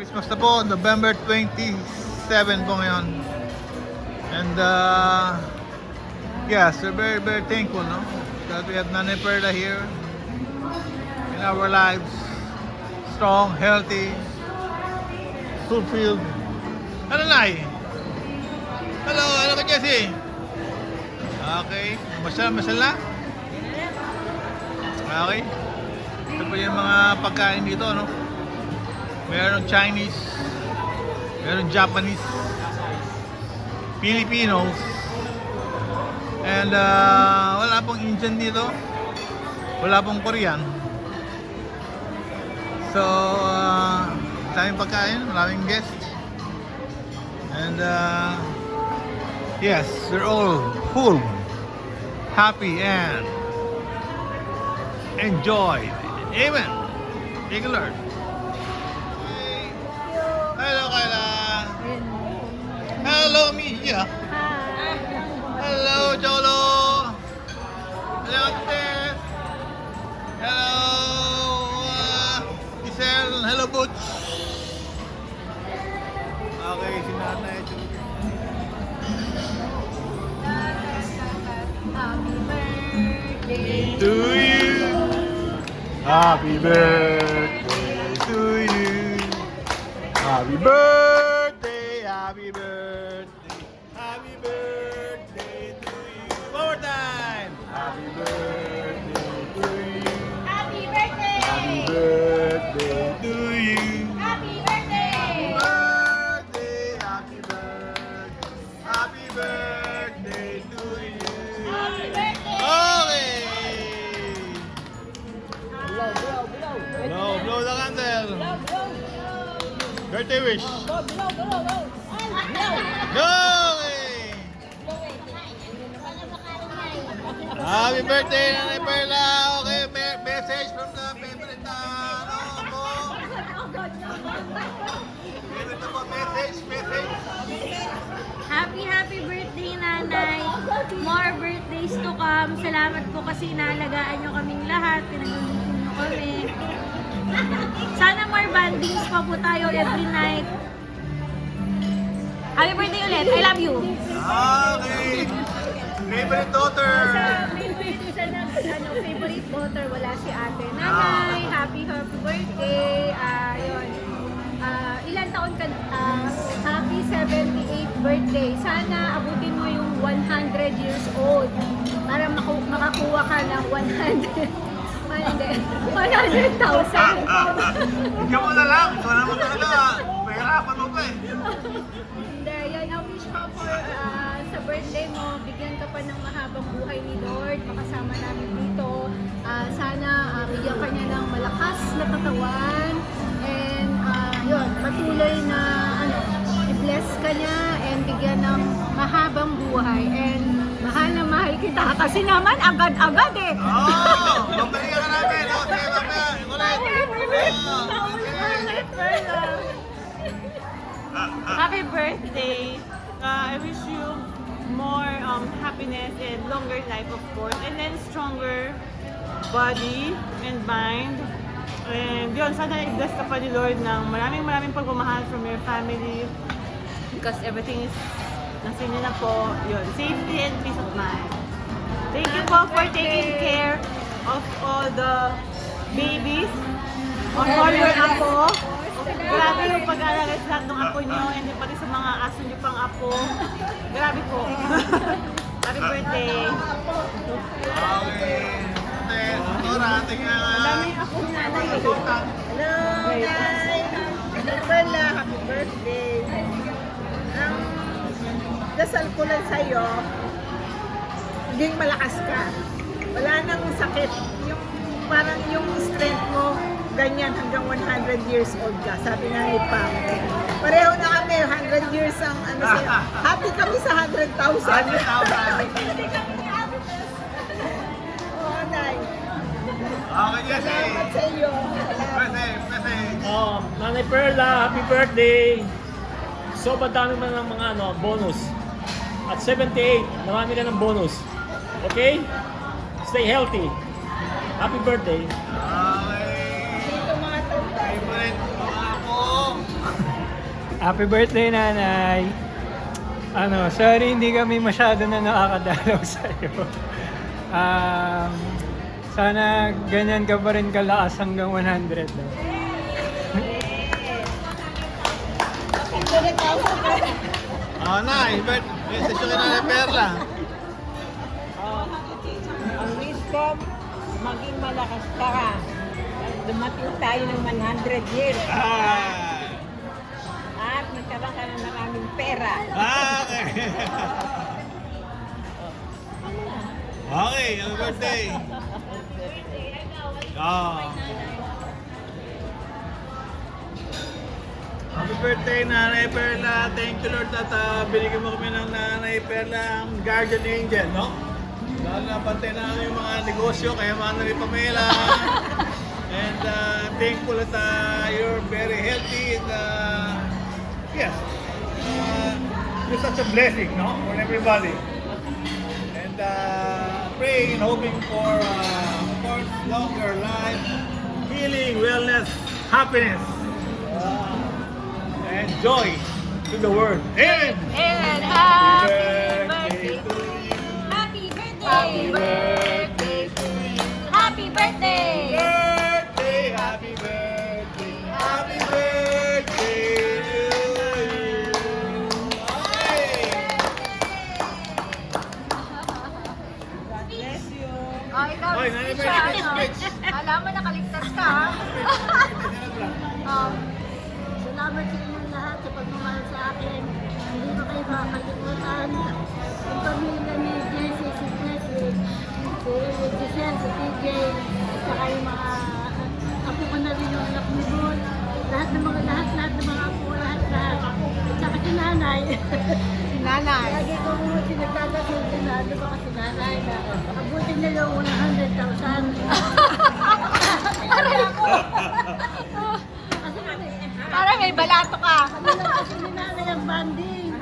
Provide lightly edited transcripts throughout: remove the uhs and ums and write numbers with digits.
Christmas na po, November 27 po ngayon. And yes, we're very, very thankful, no? That we have Nanay Perla here in our lives. Strong, healthy, fulfilled. Ano, Nay? Hello, hello ka, Jessie. Okay, masal na? Okay. Ito po yung mga pagkain dito, no? Meron Chinese, meron Japanese, Filipinos, and wala pong Indian dito, wala pong Korean. So, daming pagkain, maraming guests, and yes, we're all full, happy, and enjoy. Amen. Thank you, Lord. Hello, Kyla. Hello, Mia. Hello, Jolo. Hello, Tess. Hello, Giselle. Hello, Butch. Okay, si Nanay. Happy birthday To you. Happy birthday to you. Happy birthday, happy birthday, happy birthday to you. One more time. Happy birthday to you. Happy birthday! Happy birthday to you. Happy birthday! Happy birthday, happy birthday to you. Happy birthday! Okay. Blow the candle. Birthday wish. Go! Happy birthday, Nanay Perla. Okay, message from the favorite mo. Favorite mo, message. Happy birthday, Nanay! More birthdays to come. Salamat po kasi naalagaan nyo kaming lahat. Pinagulitin nyo kami. Sana more bandings pa po tayo every night. Happy birthday ulit. I love you. Okay. Favorite daughter. Favorite daughter, wala si ate. Nanay, happy birthday. Yun. Ilan taon ka na? Happy 78th birthday. Sana abutin mo yung 100 years old para makakuha ka ng 100,000. Ikaw mo na lang. Ikaw naman talaga. Mahirapan mo pa eh. Hindi, yan ang wish ko for sa birthday mo, bigyan ka pa ng mahabang buhay ni Lord, makasama namin dito. Sana bigyan ka niya ng malakas na katawan and yun, patuloy na i-bless ka niya and bigyan ng mahabang buhay and mahal na mahal kita kasi naman agad-agad eh. Babalikan ka namin. Okay, mamaya. Happy birthday! I wish you more happiness and longer life, of course, and then stronger body and mind. And yun, sana i-bless ka pa ni Lord ng maraming pagmamahal from your family because everything is nasa inyo na po. Yun, safety and peace of mind. Thank you po for taking care of all the babies, of all your apo. Grabe yung pag-aalala sa lahat ng apo nyo and pati sa mga aso nyo pang apo. Grabe po. Happy birthday. Okay. Ating Daming apo nanay. Hello, Nay! Perla, happy birthday! Ang dasal ko lang sa'yo, maging malakas ka. Wala nang sakit. Yung, parang yung strength mo, ganyan hanggang 100 years old ka. Sabi nga ni Pam. Pareho na kami, 100 years ang ano sa'yo. Happy kami sa 100,000. 100,000. Oo, Nay. Okay, Jesse. Salamat sa iyo. Birthday. Nanay Perla, happy birthday! Sobrang dami man ng mga bonus. At 78, marami ka ng bonus. Okay? Stay healthy. Happy birthday! Okay. Dito mga tanda. Favorite mga ako. Happy birthday, nanay. Sorry hindi kami masyado na nakakadalaw sa'yo. Sana ganyan ka pa rin kalakas hanggang 100. No? Na, invite. Message ko kay Nanay Perla. Ang wish ko, maging malakas ka. Dumating tayo ng 100 years. At magkaroon ka ng maraming pera. Okay. Okay, happy birthday. Happy birthday, Nanay Perla. Thank you, Lord, at binigyan mo kami ng Nanay Perla, ang guardian angel, no? Dahil napantay namin yung mga negosyo, kaya mahal na rin Pamela. And thankful that you're very healthy. And, yes, you're such a blessing, no? For everybody. And praying, hoping for, of course, longer life, healing, wellness, happiness, and joy to the world. Amen. And happy Birthday birthday to you. Happy birthday to you. Happy birthday. Birthday, happy birthday, happy birthday to you. Ay! Bless you. Oh, ikaw, Oy, Nanay siya, Perla, speech. Alam mo, nakaligtas ka, ha? Salamat sa inyong lahat sa pagmamahal sa akin. Hindi ko kayo makakalimutan. Ang pamilya ni Jessie, si Nessie, si Giselle, si TJ, at saka yung mga apo ko na rin yung anak ni Bull. Lahat ng mga apo ko, lahat. At saka si nanay. Si nanay. Lagi ko mo sinagdadasal din na ano ba kasi nanay na abutin niya yung 100,000. Kasi Parang may balato ka. kami lang kasi ni nanay ang banding.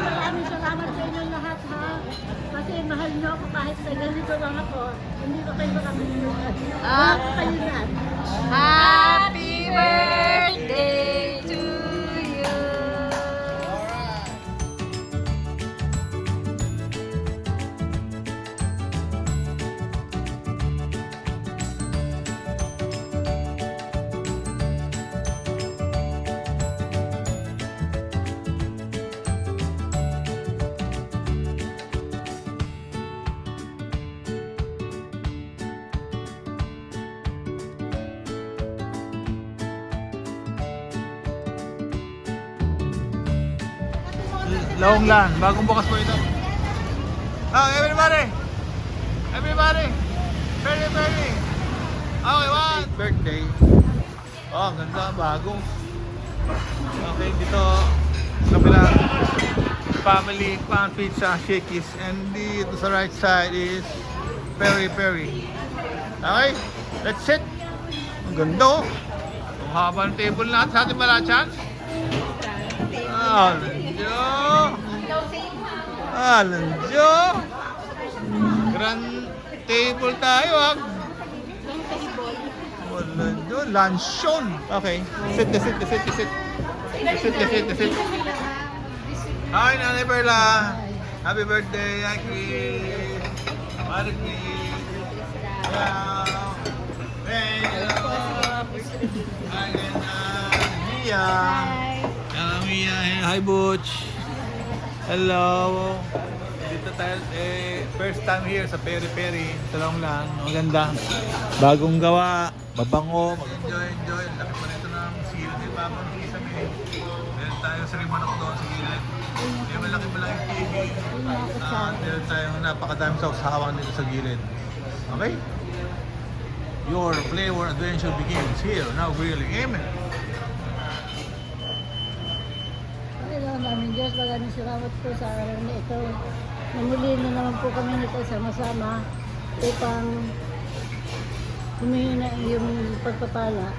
Maraming salamat sa inyong lahat, ha? Kasi mahal niyo ako kahit na ganito lang ako. Hindi ko kayo makakalimutan. Ah. Kayo na. Happy birthday to you. Longlan, bagong bukas po ito. Everybody! Everybody! Very, very! Okay, one! Birthday. Oh, ganda, bago. Okay, dito kabila family pan pizza Shakey's, and dito sa right side is Peri Peri. Okay, let's sit. Ang ganda, oh. Ang haba ng table natin sa ating malachan. Alanjo! Grand table tayo, ah. Alanjo, luncheon. Okay, sit. Hi, Nanay Perla. Happy birthday, Chris. Merry Chris. Mia. Mia. Hi, Butch. Hello. Dito tayo, first time here sa Peri Peri, sa Longlan. Maganda. Bagong gawa, mabango, mag-enjoy. Laki pa nito ng sila ni Papa ng Kisame. Meron tayo sa Rimanok doon sa gilid. Malaki pa lang yung TV. Meron tayong napakadami sa usahawan dito sa gilid. Okay? Your flavor adventure begins here, now grilling. Amen. Kailangan namin Diyos, maraming salamat po sa araw na ito. Namuli na naman po kami nito sama-sama upang humingi na yung pagpapala.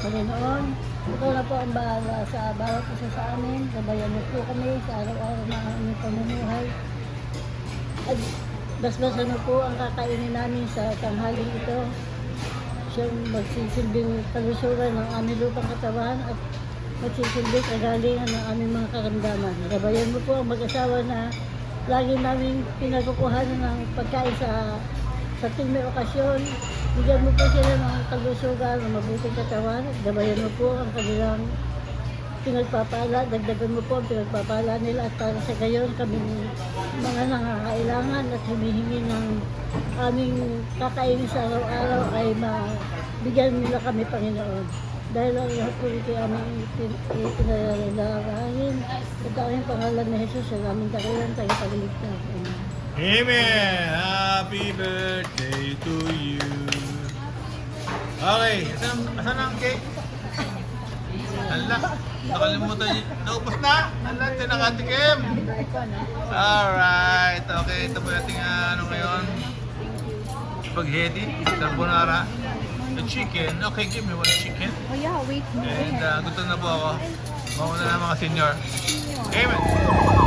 Panginoon, ikaw na po ang bahala sa bawat isa sa amin. Gabayan niyo po kami sa araw-araw na aming pamumuhay. At basbasan niyo po ang kakainin namin sa tanghaling ito. siyang magsisilbing kalusugan ng aming lupang katawan at magsisilbing kagalingan ng aming mga karamdaman. Gabayan mo po ang mag-asawa na lagi namin pinagkukuhanan ng pagkain sa tuwing may okasyon. Bigyan mo po sila ng kalusugan, ng mabuting katawan. Gabayan mo po ang kanilang pinagpapala, dagdagan mo po ang pinagpapala nila at para sa gayon kami mga nangangailangan at humihingi ng aming kakainin sa araw-araw ay mabigyan nila kami, Panginoon. Dahil ang lahat po ito aming pinalalahanin at aming pangalan ni Jesus sa aming dakilan tayo pagligtas. Amen. Amen! Happy birthday to you! Okay, asan ang cake? Hala, nakalimutan niyo. Naubos na? Hala, ito nakatikim. Alright, okay, ito po yung ating ano ngayon. Spaghetti, carbonara, the chicken. Okay, give me one chicken. Oh yeah, wait. And gutom na po ako. Mauna na mga senior. Amen!